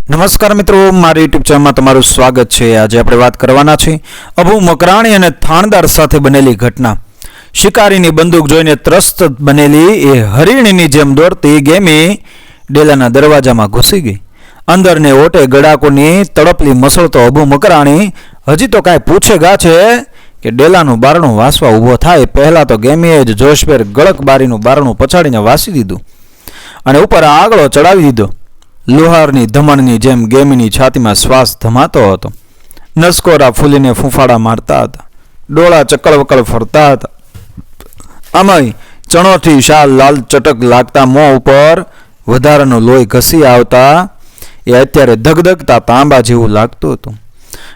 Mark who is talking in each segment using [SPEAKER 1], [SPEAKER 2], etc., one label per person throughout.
[SPEAKER 1] નમસ્કાર મિત્રો, મારી યુટ્યુબ ચેનલમાં તમારું સ્વાગત છે। આજે આપણે વાત કરવાના છે અબુ મકરાણી અને થાણદાર સાથે બનેલી ઘટના। શિકારીની બંદૂક જોઈને ત્રસ્ત બનેલી એ હરિણીની જેમ દોડતી ગેમી ડેલાના દરવાજામાં ઘૂસી ગઈ। અંદરને ઓટે ગડાકોની તડપલી મસળતો અબુ મકરાણી હજી તો કાંઈ પૂછે ગા છે કે ડેલાનું બારણું વાસવા ઊભો થાય પહેલાં તો ગેમીએ જ જોશભેર ગળક બારીનું બારણું પછાડીને વાસી દીધું અને ઉપર આગળો ચડાવી દીધો। લોહારની ધમણની જેમ ગેમીની છાતીમાં શ્વાસ ધમાતો હતો। નસકોરા ફૂલીને ફૂંફાડા મારતા હતા, ડોળા ચકળવકળ ફરતા હતા। આમાંય ચણોથી શાલ લાલ ચટક લાગતા મોં ઉપર વધારાનું લોહી ઘસી આવતા એ અત્યારે ધગધગતા તાંબા જેવું લાગતું હતું।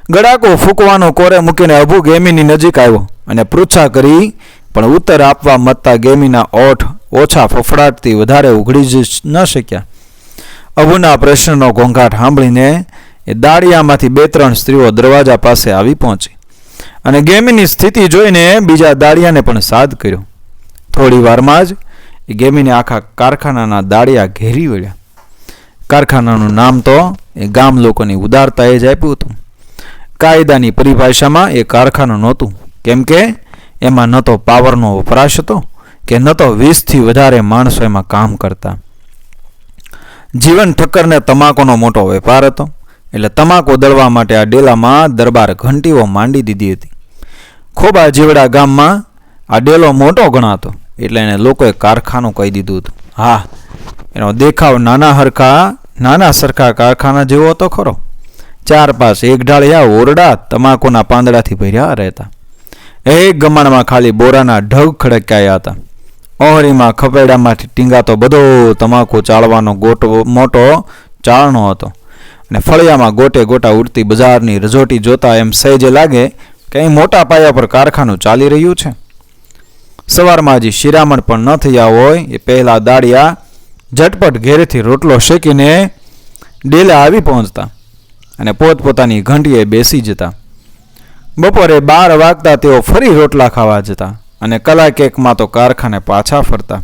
[SPEAKER 1] ગડાકો ફૂંકવાનો કોરે મૂકીને અબુ ગેમીની નજીક આવ્યો અને પૃચ્છા કરી, પણ ઉત્તર આપવા મતતા ગેમીના ઓઠ ઓછા ફફડાટથી વધારે ઉઘડી જ ન શક્યા। અબુના પ્રશ્નનો ઘોંઘાટ સાંભળીને એ દાળિયામાંથી 2-3 સ્ત્રીઓ દરવાજા પાસે આવી પહોંચી અને ગેમીની સ્થિતિ જોઈને બીજા દાળિયાને પણ સાદ કર્યો। થોડી વારમાં જ એ ગેમીને આખા કારખાનાના દાળિયા ઘેરી વળ્યા। કારખાનાનું નામ તો એ ગામ લોકોની ઉદારતાએ જ આપ્યું હતું। કાયદાની પરિભાષામાં એ કારખાનું નહોતું, કેમ કે એમાં ન તો પાવરનો વપરાશ હતો કે ન તો 20થી વધારે માણસો એમાં કામ કરતા। જીવન ઠક્કરને તમાકુનો મોટો વેપાર હતો, એટલે તમાકુ દળવા માટે આ ડેલામાં દરબાર ઘંટીઓ માંડી દીધી હતી। ખોબા જીવડા ગામમાં આ ડેલો મોટો ગણાતો, એટલે એને લોકોએ કારખાનું કહી દીધું હતું। હા, એનો દેખાવ નાના સરખા કારખાના જેવો હતો ખરો। 4-5 એક ઢાળિયા ઓરડા તમાકુના પાંદડાથી ભર્યા રહેતા। એક ગમાણમાં ખાલી બોરાના ઢગ ખડક્યા હતા। ઓહરીમાં ખપેડામાંથી ટીંગાતો બધો તમાકુ ચાળવાનો મોટો ચાળનો હતો અને ફળિયામાં ગોટે ગોટા ઉડતી બજારની રજોટી જોતા એમ સહેજે લાગે કે અહીં મોટા પાયા પર કારખાનું ચાલી રહ્યું છે। સવારમાં હજી શિરામણ પણ ન થયા હોય એ પહેલાં દાળિયા ઝટપટ ઘેરેથી રોટલો શેકીને ડેલે આવી પહોંચતા અને પોતપોતાની ઘંટીએ બેસી જતા। બપોરે 12 વાગતા તેઓ ફરી રોટલા ખાવા જતા અને કલાકેકમાં તો કારખાને પાછા ફરતા।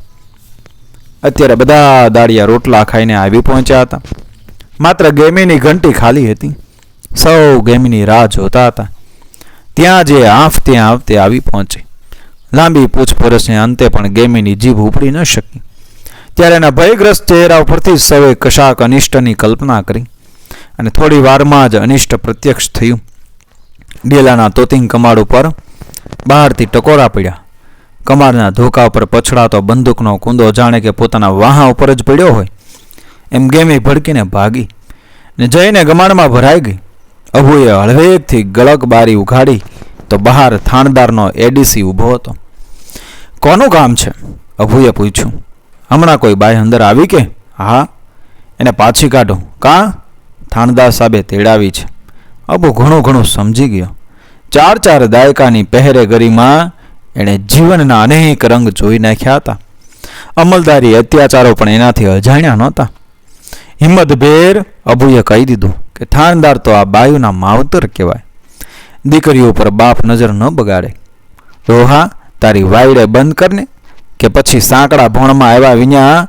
[SPEAKER 1] અત્યારે બધા દાળિયા રોટલા ખાઈને આવી પહોંચ્યા હતા, માત્ર ગેમીની ઘંટી ખાલી હતી। સૌ ગેમીની રાહ જોતા હતા। ત્યાં જે આવતે આવી પહોંચી। લાંબી પૂછપરછને અંતે પણ ગેમીની જીભ ઉપડી ન શકી। ત્યારે એના ભયગ્રસ્ત ચહેરા ઉપરથી સૌએ કશાક અનિષ્ટની કલ્પના કરી અને થોડી વારમાં જ અનિષ્ટ પ્રત્યક્ષ થયું। ડેલાના તોતિંગ કમાડ ઉપર બહારથી ટકોરા પડ્યા। કમાડના ધોકા ઉપર પછડાતો બંદૂકનો કુંદો જાણે કે પોતાના વાહા ઉપર જ પડ્યો હોય એમ ગેમી ભડકીને ભાગી ને જઈને ગમાડમાં ભરાઈ ગઈ। અબુએ હળવેકથી ગળક બારી ઉઘાડી તો બહાર થાણદારનો એડીસી ઊભો હતો। કોનું કામ છે? અબુએ પૂછ્યું। હમણાં કોઈ બાઈ અંદર આવી કે? હા, એને પાછી કાઢો। કાં? થાણદાર સાહેબે તેડાવી છે। અબુ ઘણું સમજી ગયો। 4 દાયકાની પહેરેગરીમાં એણે જીવનના અનેક રંગ જોઈ નાખ્યા હતા। અમલદારી અત્યાચારો પણ એનાથી અજાણ્યા નહોતા। હિંમતભેર અબુએ કહી દીધું કે થાણદાર તો આ બાયુના માવતર કહેવાય। દીકરીઓ પર બાપ નજર ન બગાડે। રોહા, તારી વાયડે બંધ કરને, કે પછી સાંકડા ભોણમાં આવ્યા વિના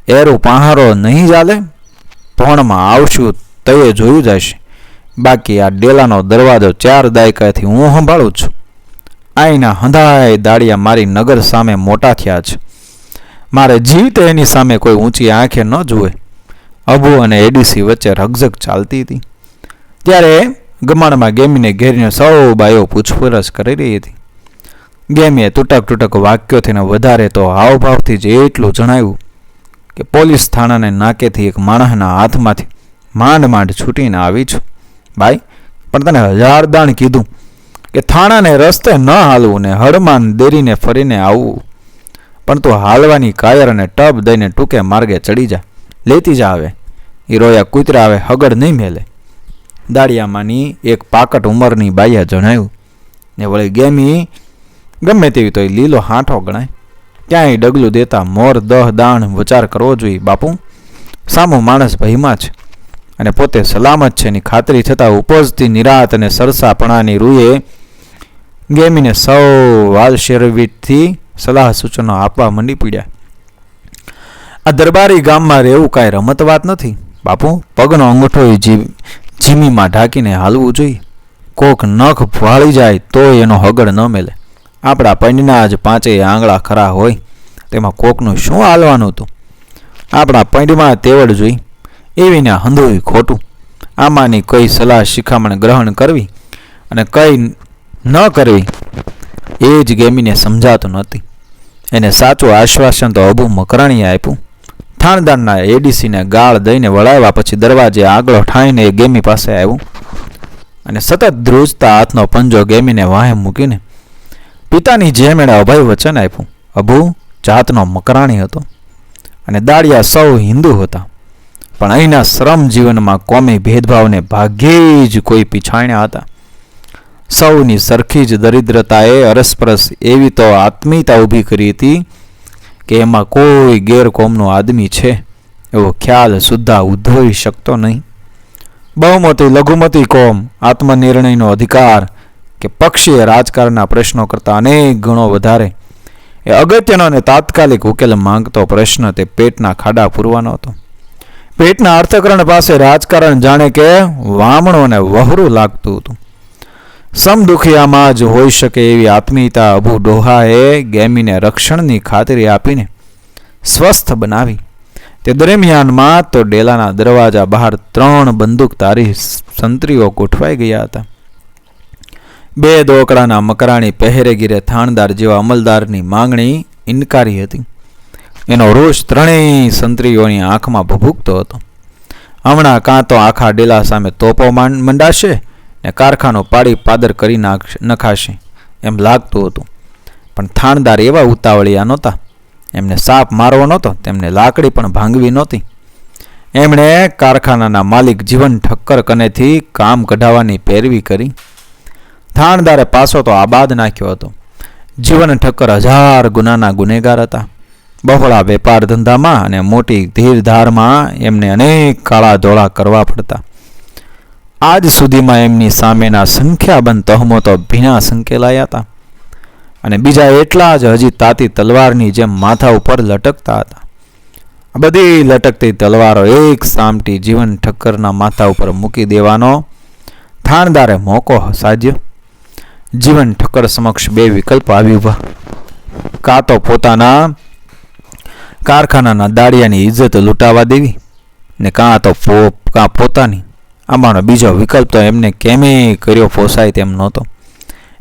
[SPEAKER 1] એરું પહારો નહીં ચાલે। ભોણમાં આવશું તયે જોયું જશે, બાકી આ ડેલાનો દરવાજો 4 દાયકાથી હું સંભાળું છું। આઈના હંધાય દાળિયા મારી નગર સામે મોટા થયા છે, મારે જીવતે એની સામે કોઈ ઊંચી આંખે ન જુએ। અબુ અને એડીસી વચ્ચે રકઝક ચાલતી હતી। ત્યારે ગમાણમાં ગેમીને ઘેરીને સૌ બાઈઓ પૂછપરછ કરી રહી હતી। ગેમીએ તૂટક વાક્યોથી ને વધારે તો હાવભાવથી જ એટલું જણાવ્યું કે પોલીસ થાણાને નાકેથી એક માણસના હાથમાંથી માંડ છૂટીને આવી છું। ભાઈ, પણ તને 1000 દાણ કીધું કે થાણાને રસ્તે ન હાલવું ને હળમાન દેરીને ફરીને આવવું, પણ તું હાલવાની કાયર અને ટબ દઈને ટૂંકે માર્ગે ચડી જા, લેતી જા। આવે એ રોયા કૂતરા આવે હગડ નહીં મેલે। દાળિયામાંની એક પાકટ ઉંમરની બાઈએ જણાવ્યું ને વળી ગેમી ગમે તેવી તો એ લીલો હાંઠો ગણાય, ક્યાંય ડગલું દેતા મોર 10 દાણ વિચાર કરવો જોઈએ બાપુ। સામો માણસ ભયમાં છે અને પોતે સલામત છે એની ખાતરી થતાં ઉપજતી નિરાત અને સરસાપણાની રૂએ ગેમીને સૌ વાલશેરવીથી સલાહ સૂચનો આપવા મંડી પડ્યા। આ દરબારી ગામમાં રહેવું કાંઈ રમત વાત નથી। બાપુ, પગનો અંગૂઠો જીમીમાં ઢાંકીને હાલવું જોઈએ. કોક નખ વાળી જાય તોય એનો હગડ ન મેલે. આપણા પૈંડના જ 5 આંગળા ખરા હોય, તેમાં કોકનું શું હાલવાનું હતું? આપણા પૈંડમાં તેવડ જોઈ, એવીને હંધુય ખોટું. આમાંની કઈ સલાહ શિખામણ ગ્રહણ કરવી અને કઈ ન કરવી એ જ ગેમીને સમજાતું નહોતી. એને સાચું આશ્વાસન તો અબુ મકરાણીએ આપ્યું. થાણદારના એડીસીને ગાળ દઈને વળાવ્યા પછી દરવાજે આગળ ઠાઈને એ ગેમી પાસે આવ્યું અને સતત ધ્રુજતા હાથનો પંજો ગેમીને વાહે મૂકીને પિતાની જેમ એણે અભય વચન આપ્યું. અબુ જાતનો મકરાણી હતો અને દાડિયા સૌ હિન્દુ હતા, પણ અહીંના શ્રમ જીવનમાં કોમી ભેદભાવને ભાગ્યે જ કોઈ પીછાણ્યા હતા. સૌની સરખી જ દરિદ્રતાએ અરસપરસ એવી તો આત્મીયતા ઊભી કરી હતી કે એમાં કોઈ ગેરકોમનો આદમી છે એવો ખ્યાલ સુદ્ધા ઉદ્ભવી શકતો નહીં. બહુમતી લઘુમતી કોમ, આત્મનિર્ણયનો અધિકાર કે પક્ષીય રાજકારણના પ્રશ્નો કરતાં અનેક ગણો વધારે એ અગત્યનો અને તાત્કાલિક ઉકેલ માંગતો પ્રશ્ન તે પેટના ખાડા પૂરવાનો હતો. પેટના અર્થકરણ પાસે રાજકારણ જાણે કે વામણું અને વહરું લાગતું હતું. સમદુખિયામાં જ હોઈ શકે એવી આત્મીયતા અબુ ડોહાએ ગેમીને રક્ષણની ખાતરી આપીને સ્વસ્થ બનાવી. તે દરમિયાનમાં તો ડેલાના દરવાજા બહાર 3 બંદૂકધારી સંત્રીઓ ગોઠવાઈ ગયા હતા. 2 દોકડાના મકરાણી પહેરેગીરે થાણદાર જેવા અમલદારની માંગણી ઇનકારી હતી. એનો રોષ 3 સંત્રીઓની આંખમાં ભભૂકતો હતો. હમણાં કાં તો આખા ડેલા સામે તોપો મંડાશે ને કારખાનો પાડી પાદર કરી નખાશે એમ લાગતું હતું. પણ થાણદાર એવા ઉતાવળિયા નહોતા. એમને સાપ મારવો નહોતો, તેમને લાકડી પણ ભાંગવી નહોતી. એમણે કારખાનાના માલિક જીવન ઠક્કર કનેથી કામ કઢાવવાની પેરવી કરી. થાણદારે પાસો તો આબાદ નાખ્યો હતો. જીવન ઠક્કર 1000 ગુનાના ગુનેગાર હતા. બહોળા વેપાર ધંધામાં અને મોટી ધીરધારમાં એમને અનેક કાળા ધોળા કરવા પડતા. આજ સુધીમાં એમની સામેના સંખ્યાબંધ તહમતો ભીના સંકેલાયા હતા અને બીજા એટલા જ હજી તાતી તલવારની જેમ માથા ઉપર લટકતા હતા. આ બધી લટકતી તલવારો એક સામટી જીવન ઠક્કરના માથા ઉપર મૂકી દેવાનો થાણદારે મોકો સાધ્યો. જીવન ઠક્કર સમક્ષ 2 વિકલ્પ આવી ઉભા. કાં તો પોતાના કારખાનાના દાડિયાની ઇજ્જત લૂંટાવા દેવી ને કાં પોતાની. આમાંનો બીજો વિકલ્પ તો એમને કેમે કર્યો પોસાય તેમ નહોતો.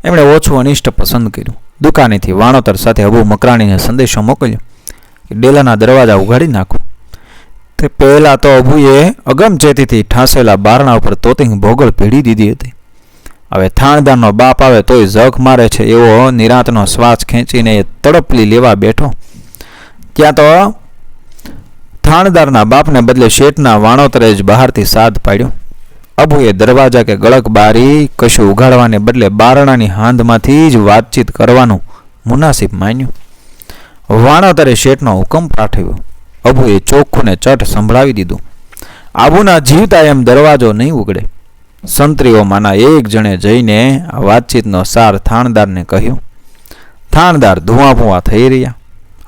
[SPEAKER 1] એમણે ઓછું અનિષ્ટ પસંદ કર્યું. દુકાનેથી વાણોતર સાથે અબુ મકરાણીને સંદેશો મોકલ્યો કે ડેલાના દરવાજા ઉઘાડી નાખો. તે પહેલાં તો અબુએ અગમચેતીથી ઠાંસેલા બારણા ઉપર તોતિંગ ભોગળ ભેડી દીધી હતી. હવે થાણદારનો બાપ આવે તોય ઝખ મારે છે એવો નિરાંતનો શ્વાસ ખેંચીને એ તડપલી લેવા બેઠો. ત્યાં તો થાણદારના બાપને બદલે શેઠના વાણોતરે જ બહારથી સાદ પાડ્યો. અબુએ દરવાજા કે ગળક બારી કશું ઉઘાડવાને બદલે બારણાની હાંધમાંથી જ વાતચીત કરવાનું મુનાસિબ માન્યું. વાણોતરે શેઠનો હુકમ પાઠવ્યો. અબુએ ચોખ્ખું ને ચટ સંભળાવી દીધું. આબુના જીવતા એમ દરવાજો નહીં ઉગડે. સંત્રીઓમાંના એક જણે જઈને આ વાતચીતનો સાર થાણદારને કહ્યું. થાણદાર ધુઆ થઈ રહ્યા.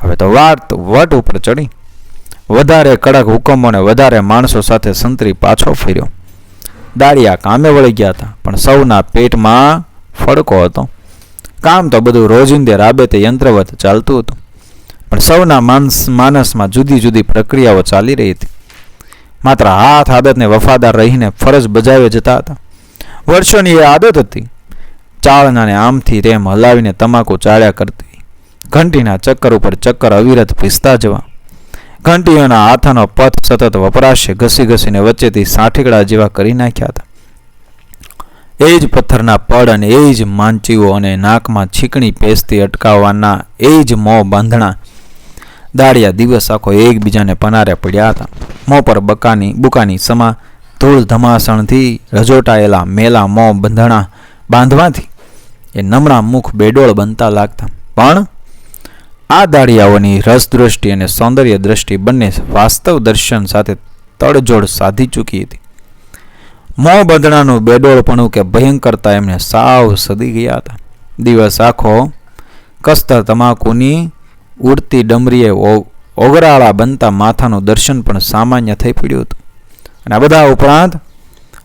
[SPEAKER 1] હવે તો વાત વટ ઉપર ચડી. વધારે કડક હુકમોને વધારે માણસો સાથે સંત્રી પાછો ફર્યો. દાડિયા કામે વળી ગયા હતા, પણ સૌના પેટમાં ફડકો હતો. કામ તો બધું રોજિંદે રાબેતે યંત્રવત ચાલતું હતું, પણ સૌના માનસમાં જુદી જુદી પ્રક્રિયાઓ ચાલી રહી હતી. માત્ર હાથ આદતને વફાદાર રહીને ફરજ બજાવી જતા હતા. વર્ષોની એ આદત હતી. ચાળનાને આમથી તેમ હલાવીને તમાકુ ચાળ્યા કરતી. ઘંટીના ચક્કર ઉપર ચક્કર અવિરત પીસતા જવા. ઘંટીઓના હાથાનો પથ સતત વપરાશે ઘસી ઘસીને વચ્ચેથી સાઠીકડા જેવા કરી નાખ્યા હતા. એ જ પથ્થરના પડ અને એ જ માંચીઓ અને નાકમાં છીકણી પેસ્તી અટકાવવાના એ જ મોં બાંધણા. દાડિયા દિવસ આખો એકબીજાને પનારે પડ્યા હતા. મોં પર બુકાની સમા ધૂળ ધમાસણથી રજોટાયેલા મેલા મોં બંધણા બાંધવાથી એ નમણા મુખ બેડોળ બનતા લાગતા. પણ આ દાડિયાઓની રસદૃષ્ટિ અને સૌંદર્ય દ્રષ્ટિ બંને વાસ્તવ દર્શન સાથે તડજોડ સાધી ચૂકી હતી. મોં બંધણાનું બેડોળપણું કે ભયંકરતા એમને સાવ સદી ગયા હતા. દિવસ આખો કસ્તર તમાકુની ઉડતી ડમરીએ ઓગરાળા બનતા માથાનું દર્શન પણ સામાન્ય થઈ પડ્યું હતું. અને આ બધા ઉપરાંત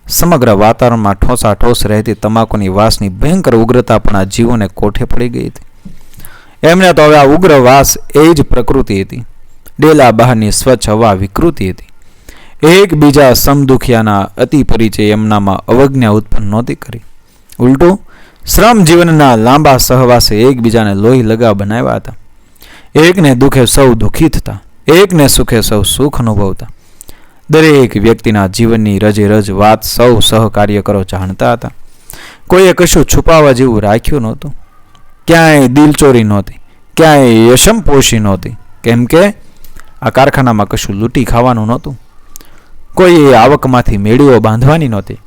[SPEAKER 1] સમગ્ર વાતાવરણમાં ઠોસાઠોસ રહેતી તમાકુની વાસની ભયંકર ઉગ્રતા પણ આ જીવોને કોઠે પડી ગઈ હતી. એમને તો હવે આ ઉગ્ર વાસ એ જ પ્રકૃતિ હતી. ડેલા બહારની સ્વચ્છ હવા વિકૃતિ હતી. એકબીજા સમદુખિયાના અતિ પરિચય એમનામાં અવજ્ઞા ઉત્પન્ન નહોતી કરી. ઉલટું શ્રમ જીવનના લાંબા સહવાસે એકબીજાને લોહી લગા બનાવ્યા હતા. એકને દુઃખે સૌ દુઃખી થતા, એકને સુખે સૌ સુખ અનુભવતા. દરેક વ્યક્તિના જીવનની રજે રજ વાત સૌ સહકાર્યકરો જાણતા હતા. કોઈએ કશું છુપાવવા જેવું રાખ્યું નહોતું. ક્યાંય દિલચોરી નહોતી, ક્યાંય યશમપોશી નહોતી. કેમ કે આ કારખાનામાં કશું લૂંટી ખાવાનું નહોતું. કોઈએ આવકમાંથી મેળીઓ બાંધવાની નહોતી.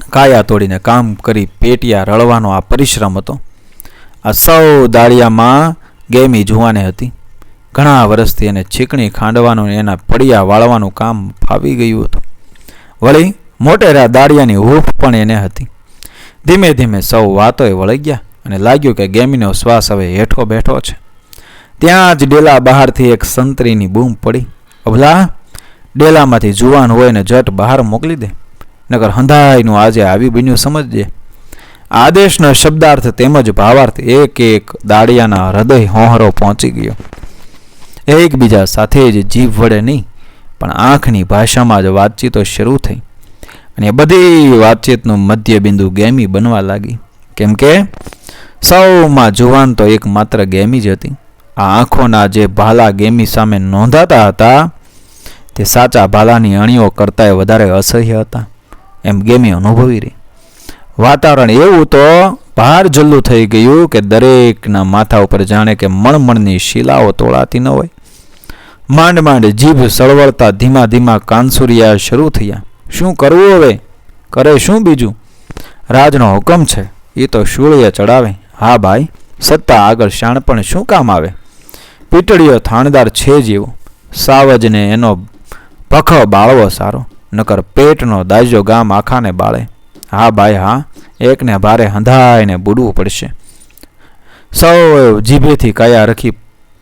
[SPEAKER 1] કાયા તોડીને કામ કરી પેટિયા રળવાનો આ પરિશ્રમ હતો. આ સૌ દાળિયામાં ગેમી જુવાને હતી. ઘણા વર્ષથી એને છીકણી ખાંડવાનું એના પડિયા વાળવાનું કામ ફાવી ગયું હતું. વળી મોટેરા દાળિયાની હૂફ પણ એને હતી. ધીમે ધીમે સૌ વાતોએ વળી ગયા અને લાગ્યું કે ગેમીનો શ્વાસ હવે હેઠો બેઠો છે. ત્યાં જ ડેલા બહારથી એક સંતરીની બૂમ પડી. અભલા, ડેલામાંથી જુવાન હોય ને જટ બહાર મોકલી દે, નગર હંધાઈનું આજે આવી બન્યું સમજજે. આદેશનો શબ્દાર્થ તેમજ ભાવાર્થ એક એક દાળિયાના હૃદય હોહરો પહોંચી ગયો. એકબીજા સાથે જ જીભ વડે નહીં પણ આંખની ભાષામાં જ વાતચીતો શરૂ થઈ. અને બધી વાતચીતનું મધ્ય બિંદુ ગેમી બનવા લાગી. કેમ કે સૌમાં જુવાન તો એકમાત્ર ગેમી જ હતી. આ આંખોના જે ભાલા ગેમી સામે નોંધાતા હતા તે સાચા ભાલાની અણીઓ કરતાંય વધારે અસહ્ય હતા એમ ગેમી અનુભવી રહી. વાતાવરણ એવું તો બહાર જલ્લું થઈ ગયું કે દરેકના માથા ઉપર જાણે કે મણમણની શિલાઓ તોળાતી ન હોય. માંડ માંડ જીભ સળવળતા ધીમા ધીમા કાનસુરિયા શરૂ થયા. શું કરવું હવે? કરે શું બીજું? રાજનો હુકમ છે એ તો શૂળીએ ચડાવે. હા ભાઈ, સત્તા આગળ શાણપણ શું કામ આવે? પીટળીઓ થાણદાર છે જેવો, સાવજને એનો ભખો બાળવો સારો, નકર પેટનો દાજો ગામ આખાને બાળે. હા ભાઈ હા, એકને ભારે હંધાઈને બુડવું પડશે. સૌ જીભેથી કાયા રખી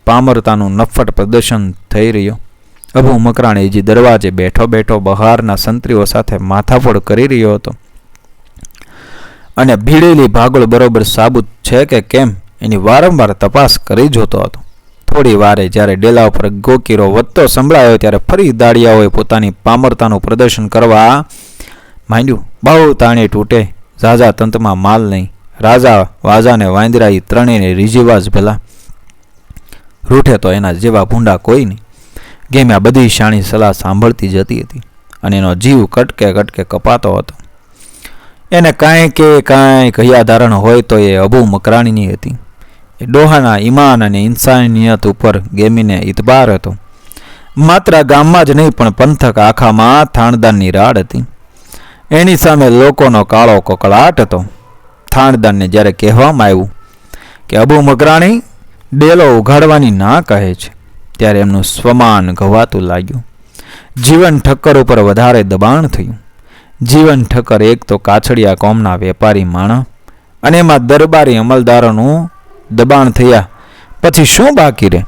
[SPEAKER 1] પામરતાનું નફ્ફટ પ્રદર્શન થઈ રહ્યું. અબુ મકરાણીજી દરવાજે બેઠો બેઠો બહારના સંત્રીઓ સાથે માથાફોડ કરી રહ્યો હતો અને ભીડેલી ભાગોળ બરોબર સાબુત છે કે કેમ એની વારંવાર તપાસ કરી જોતો હતો. થોડી વારે જ્યારે ડેલા ઉપર ગોકીરો વધતો સંભળાયો ત્યારે ફરી દાળિયાઓએ પોતાની પામરતાનું પ્રદર્શન કરવા માંડ્યું. બહુ તાણી તૂટે, ઝાઝા તંતમાં માલ નહીં. રાજા વાજાને વાંદરાઈ ત્રણેયને રીજીવાજ ભલા. રૂઠે તો એના જેવા ભૂંડા કોઈ નહીં. ગેમ આ બધી શાણી સલાહ સાંભળતી જતી હતી અને એનો જીવ કટકે કટકે કપાતો હતો. એને કાંઈ કે કાંઈ કયા ધારણ હોય તો એ અબુ મકરાણીની હતી. એ ડોહાના ઈમાન અને ઇન્સાનિયત ઉપર ગેમીને ઇતબાર હતો. માત્ર ગામમાં જ નહીં પણ પંથક આખામાં થાણદાનની રાડ હતી. એની સામે લોકોનો કાળો કકળાટ હતો. થાણદાનને જ્યારે કહેવામાં આવ્યું કે અબુ મકરાણી ડેલો ઉઘાડવાની ના કહે છે ત્યારે એમનું સ્વમાન ઘવાતું લાગ્યું. જીવન ઠક્કર ઉપર વધારે દબાણ થયું. જીવન ઠક્કર એક તો કાછડિયા કોમના વેપારી માણસ અને એમાં દરબારી અમલદારોનું દબાણ થયા પછી શું બાકી રહે?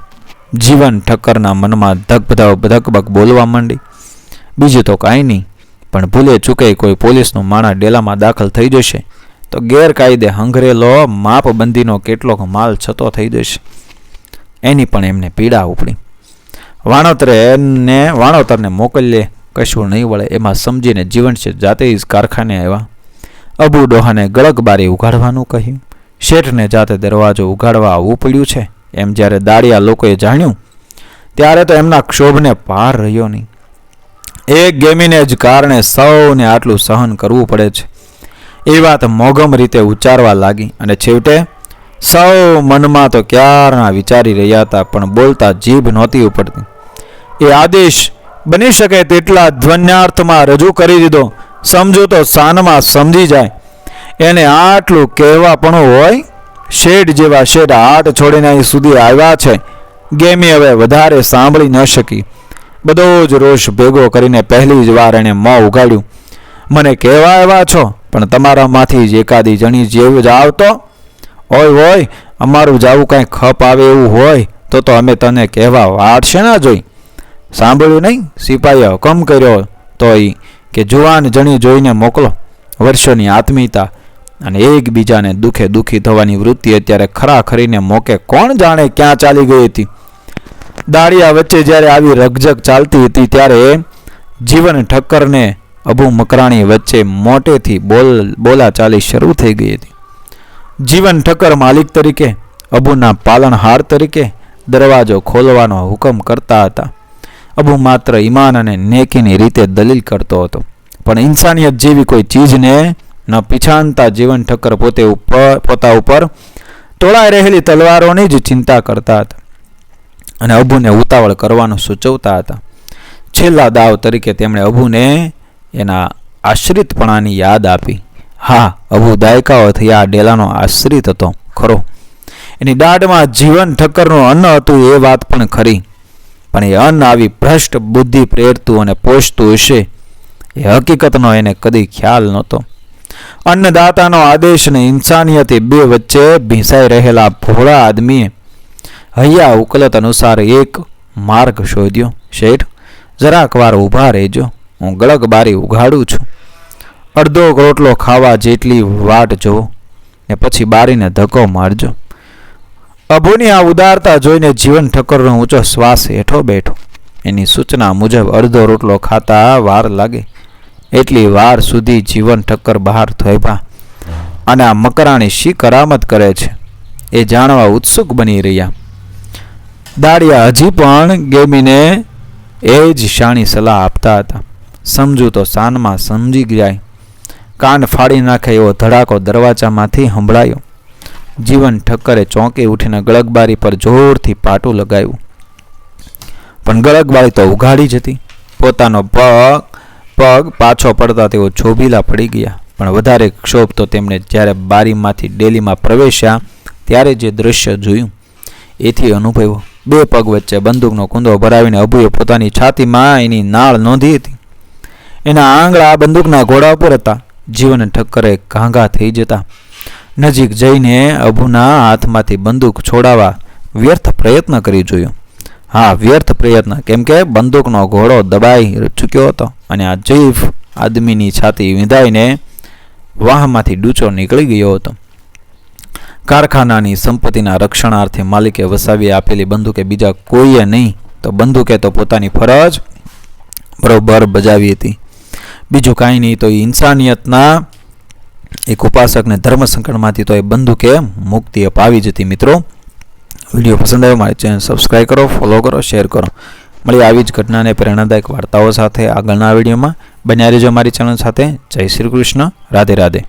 [SPEAKER 1] જીવન ઠક્કરના મનમાં ધકબક બોલવા માંડી. બીજું તો કાંઈ નહીં, પણ ભૂલે ચૂકે કોઈ પોલીસનું માણસ ડેલામાં દાખલ થઈ જશે તો ગેરકાયદે હંગરેલો માપબંધીનો કેટલોક માલ છતો થઈ જશે. એની પણ એમને પીડા ઉપડી. વાણોતરને મોકલીએ કશું નહીં વળે એમાં સમજીને જીવનશેઠ જાતે જ કારખાને આવ્યા. અબુ ડોહાને ગળગબારી ઉઘાડવાનું કહ્યું. શેઠને જાતે દરવાજો ઉઘાડવા આવવું પડ્યું છે એમ જ્યારે દાળિયા લોકોએ જાણ્યું ત્યારે તો એમના ક્ષોભને પાર રહ્યો નહીં. એક ગેમીને જ કારણે સૌને આટલું સહન કરવું પડે છે એ વાત મોઘમ રીતે ઉચ્ચારવા લાગી અને છેવટે સૌ મનમાં તો ક્યારના વિચારી રહ્યા હતા પણ બોલતા જીભ નહોતી ઉપડતી. એ આદેશ બની શકે તેટલા ધ્વન્યાર્થમાં રજૂ કરી દીધો. સમજો તો સાનમાં સમજી જાય. એને આટલું કહેવા પણ હોય? શેઠ જેવા શેઠ હાટ છોડીને અહીં સુધી આવ્યા છે. ગેમી હવે વધારે સાંભળી ન શકી. બધો જ રોષ ભેગો કરીને પહેલી જ વાર એણે મોં ઉગાડ્યું. મને કહેવા આવ્યા છો પણ તમારામાંથી જ એકાદી જણી જેવું જ આવતો હોય અમારું જાવું કાંઈ ખપ આવે એવું હોય તો અમે તને કહેવા વાળશે ના જોઈ. સાંભળ્યું નહીં? સિપાહીએ હુકમ કર્યો તોય કે જુવાન જણી જોઈને મોકલો. વર્ષોની આત્મીયતા અને એકબીજાને દુઃખે દુઃખી થવાની વૃત્તિ અત્યારે ખરાખરીને મોકે કોણ જાણે ક્યાં ચાલી ગઈ હતી. દાળિયા વચ્ચે જ્યારે આવી રકઝક ચાલતી હતી ત્યારે જીવન ઠક્કરને અબુ મકરાણી વચ્ચે મોટેથી બોલાચાલી શરૂ થઈ ગઈ હતી. જીવન ઠક્કર માલિક તરીકે, અબુના પાલનહાર તરીકે દરવાજો ખોલવાનો હુકમ કરતા હતા. અબુ માત્ર ઈમાન અને નેકીની રીતે દલીલ કરતો હતો, પણ ઇન્સાનિયત જેવી કોઈ ચીજને ન પીછાણતા જીવન ઠક્કર પોતા ઉપર તોળાઈ રહેલી તલવારોની જ ચિંતા કરતા હતા અને અબુને ઉતાવળ કરવાનું સૂચવતા હતા. છેલ્લા દાવ તરીકે તેમણે અબુને એના આશ્રિતપણાની યાદ આપી. હા, અબુ દાયકાઓથી આ ડેલાનો આશ્રિત હતો ખરો. એની દાઢમાં જીવન ઠક્કરનું અન્ન હતું એ વાત પણ ખરી, પણ એ અન્ન આવી ભ્રષ્ટ બુદ્ધિ પ્રેરતું અને પોષતું હશે એ હકીકતનો એને કદી ખ્યાલ નહોતો. અન્નદાતાનો આદેશ અને ઇન્સાનિયત બે વચ્ચે ભીંસાઈ રહેલા ભોળા આદમીએ હૈયા ઉકલત અનુસાર એક માર્ગ શોધ્યો. શેઠ, જરાક વાર ઊભા રહેજો, હું ગળગ બારી ઉઘાડું છું. અડધો રોટલો ખાવા જેટલી વાટ જુઓ ને પછી બારીને ધક્કો મારજો. અબુની આ ઉદારતા જોઈને જીવન ઠક્કરનો ઊંચો શ્વાસ હેઠો બેઠો. એની સૂચના મુજબ અડધો રોટલો ખાતા વાર લાગે એટલી વાર સુધી જીવન ઠક્કર બહાર થોભા અને આ મકરાણી શી કરામત કરે છે એ જાણવા ઉત્સુક બની રહ્યા. દાળિયા હજી પણ ગેમીને એ જ શાણી સલાહ આપતા હતા. સમજુ તો સાનમાં સમજી જાય. કાન ફાડી નાખે એવો ધડાકો દરવાજામાંથી સંભળાયો. જીવન ઠક્કરે ચોંકી ઉઠીને ગળગબારી પર જોરથી પાટું લગાવ્યું, પણ ગળગબારી તો ઉઘાડી જ હતી. પોતાનો પગ પાછો પડતા તેઓ છોભીલા પડી ગયા. પણ વધારે ક્ષોભ તો તેમણે જ્યારે બારીમાંથી ડેલીમાં પ્રવેશ્યા ત્યારે જે દૃશ્ય જોયું એથી અનુભવ્યો. બે પગ વચ્ચે બંદૂકનો કુંદો ભરાવીને અબુએ પોતાની છાતીમાં એની નાળ નોંધી હતી. એના આંગળા બંદૂકના ઘોડા ઉપર હતા. જીવન ઠક્કરે ઘાંઘા થઈ જતા નજીક જઈને અબુના હાથમાંથી બંદૂક છોડાવવા વ્યર્થ પ્રયત્ન કરી જોયો. હા, વ્યર્થ પ્રયત્ન, કેમ કે બંદૂકનો ઘોડો દબાઈ ચૂક્યો હતો અને આ જૈફ આદમીની છાતી વિંધાઈને વાહમાંથી ડૂચો નીકળી ગયો હતો. કારખાનાની સંપત્તિના રક્ષણાર્થે માલિકે વસાવી આપેલી બંદૂકે બીજા કોઈએ નહીં તો બંદૂકે તો પોતાની ફરજ બરોબર બજાવી હતી. બીજું કાંઈ નહીં તો એ ઇન્સાનિયતના એક ઉપાસકને ધર્મ સંકટમાંથી તો એ બંદૂકે મુક્તિ અપાવી જ હતી. મિત્રો, વિડીયો પસંદ આવ્યો મારી ચેનલ સબસ્ક્રાઈબ કરો, ફોલો કરો, શેર કરો. મળી આવી જ ઘટનાને પ્રેરણાદાયક વાર્તાઓ સાથે આગળના વિડીયોમાં. બન્યા રહેજો મારી ચેનલ સાથે. જય શ્રી કૃષ્ણ. રાધે રાધે.